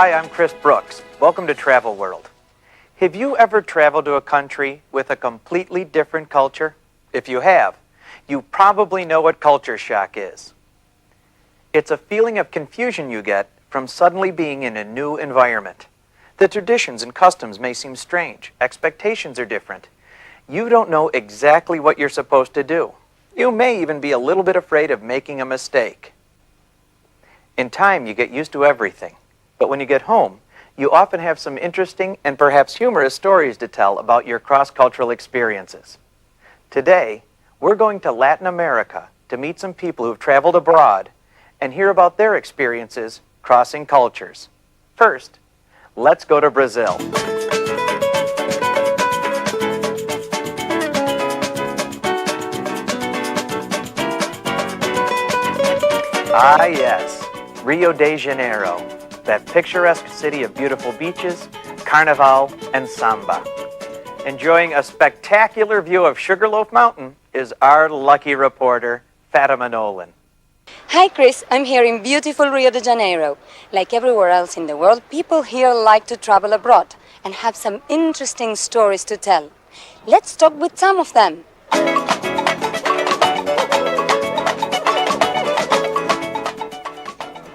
Hi, I'm Chris Brooks. Welcome to Travel World. Have you ever traveled to a country with a completely different culture? If you have, you probably know what culture shock is. It's a feeling of confusion you get from suddenly being in a new environment. The traditions and customs may seem strange. Expectations are different. You don't know exactly what you're supposed to do. You may even be a little bit afraid of making a mistake. In time, you get used to everything. But when you get home, you often have some interesting and perhaps humorous stories to tell about your cross-cultural experiences. Today, we're going to Latin America to meet some people who've traveled abroad and hear about their experiences crossing cultures. First, let's go to Brazil. Ah, yes, Rio de Janeiro, that picturesque city of beautiful beaches, carnival, and samba. Enjoying a spectacular view of Sugarloaf Mountain is our lucky reporter, Fatima Nolan. Hi Chris, I'm here in beautiful Rio de Janeiro. Like everywhere else in the world, people here like to travel abroad and have some interesting stories to tell. Let's talk with some of them.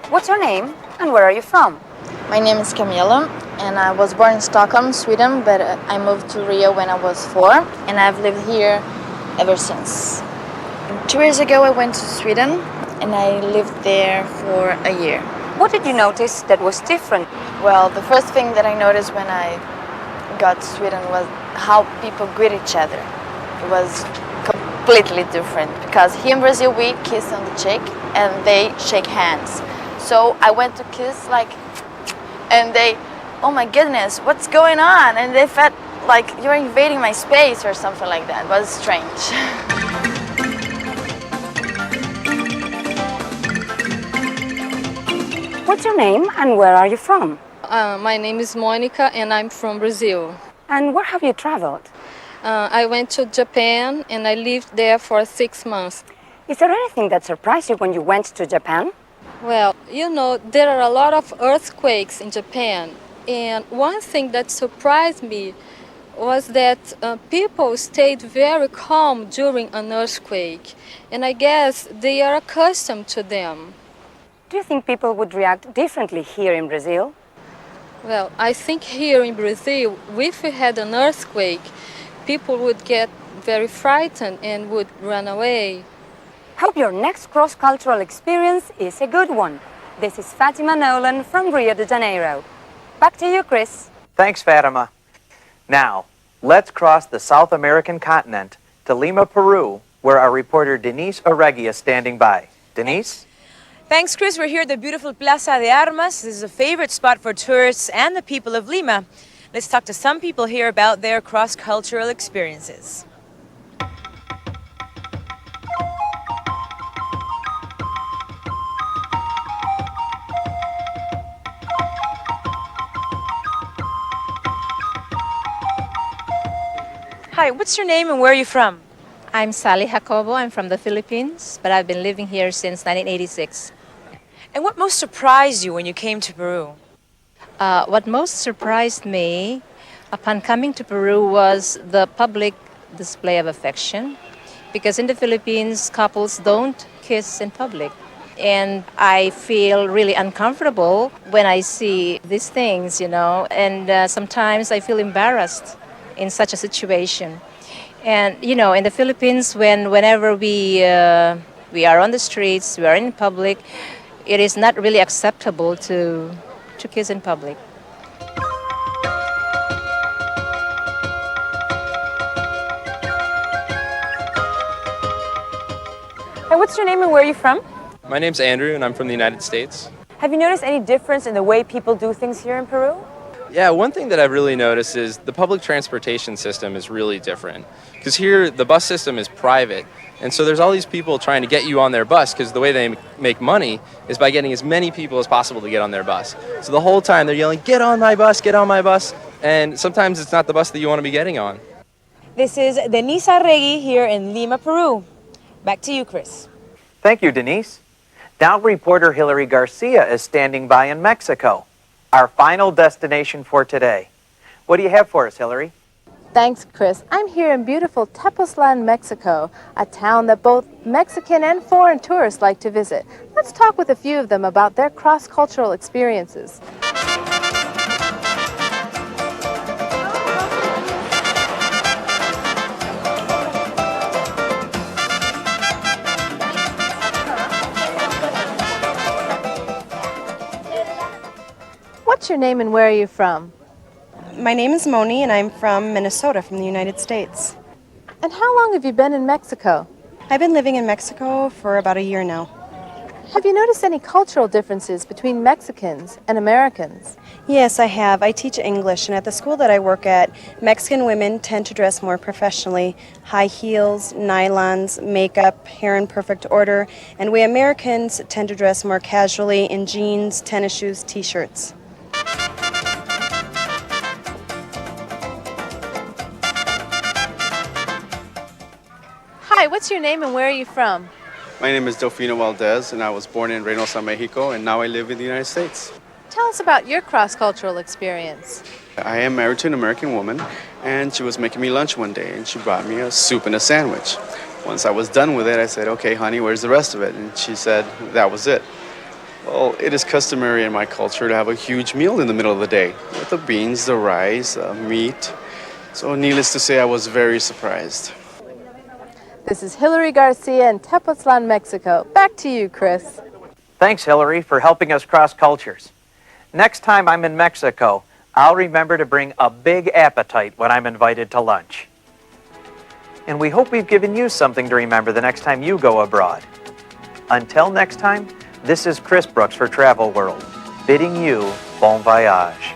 What's your name and where are you from? My name is Camila and I was born in Stockholm, Sweden, but I moved to Rio when I was 4 and I've lived here ever since. 2 years ago I went to Sweden and I lived there for a year. What did you notice that was different? Well, the first thing that I noticed when I got to Sweden was how people greet each other. It was completely different because here in Brazil we kiss on the cheek and they shake hands. So I went to kiss and they, oh my goodness, what's going on? And they felt like you're invading my space or something like that. It was strange. What's your name and where are you from? My name is Monica and I'm from Brazil. And where have you traveled? I went to Japan and I lived there for 6 months. Is there anything that surprised you when you went to Japan? Well, you know, there are a lot of earthquakes in Japan. And one thing that surprised me was that people stayed very calm during an earthquake. And I guess they are accustomed to them. Do you think people would react differently here in Brazil? Well, I think here in Brazil, if we had an earthquake, people would get very frightened and would run away. Hope your next cross-cultural experience is a good one. This is Fatima Nolan from Rio de Janeiro. Back to you, Chris. Thanks, Fatima. Now, let's cross the South American continent to Lima, Peru, where our reporter Denise Oregui is standing by. Denise? Thanks, Chris. We're here at the beautiful Plaza de Armas. This is a favorite spot for tourists and the people of Lima. Let's talk to some people here about their cross-cultural experiences. Hi, what's your name and where are you from? I'm Sally Jacobo. I'm from the Philippines, but I've been living here since 1986. And what most surprised you when you came to Peru? What most surprised me upon coming to Peru was the public display of affection, because in the Philippines, couples don't kiss in public. And I feel really uncomfortable when I see these things, you know, and sometimes I feel embarrassed in such a situation. And, you know, in the Philippines, whenever we are on the streets, we are in public, it is not really acceptable to kiss in public. Hi, what's your name and where are you from? My name's Andrew and I'm from the United States. Have you noticed any difference in the way people do things here in Peru? Yeah, one thing that I've really noticed is the public transportation system is really different. Because here, the bus system is private, and so there's all these people trying to get you on their bus, because the way they make money is by getting as many people as possible to get on their bus. So the whole time they're yelling, "Get on my bus, get on my bus," and sometimes it's not the bus that you want to be getting on. This is Denise Arregui here in Lima, Peru. Back to you, Chris. Thank you, Denise. Now reporter Hilary Garcia is standing by in Mexico. our final destination for today. What do you have for us, Hillary? Thanks, Chris. I'm here in beautiful Tepoztlan, Mexico, a town that both Mexican and foreign tourists like to visit. Let's talk with a few of them about their cross-cultural experiences. What's your name and where are you from? My name is Moni and I'm from Minnesota, from the United States. And how long have you been in Mexico? I've been living in Mexico for about a year now. Have you noticed any cultural differences between Mexicans and Americans? Yes, I have. I teach English, and at the school that I work at, Mexican women tend to dress more professionally. High heels, nylons, makeup, hair in perfect order, and we Americans tend to dress more casually in jeans, tennis shoes, t-shirts. Hi, what's your name and where are you from? My name is Delfino Valdez, and I was born in Reynosa, Mexico, and now I live in the United States. Tell us about your cross-cultural experience. I am married to an American woman, and she was making me lunch one day, and she brought me a soup and a sandwich. Once I was done with it, I said, "Okay, honey, where's the rest of it?" And she said that was it. Well, it is customary in my culture to have a huge meal in the middle of the day, with the beans, the rice, meat. So needless to say, I was very surprised. This is Hillary Garcia in Tepoztlan, Mexico. Back to you, Chris. Thanks, Hillary, for helping us cross cultures. Next time I'm in Mexico, I'll remember to bring a big appetite when I'm invited to lunch. And we hope we've given you something to remember the next time you go abroad. Until next time, this is Chris Brooks for Travel World, bidding you bon voyage.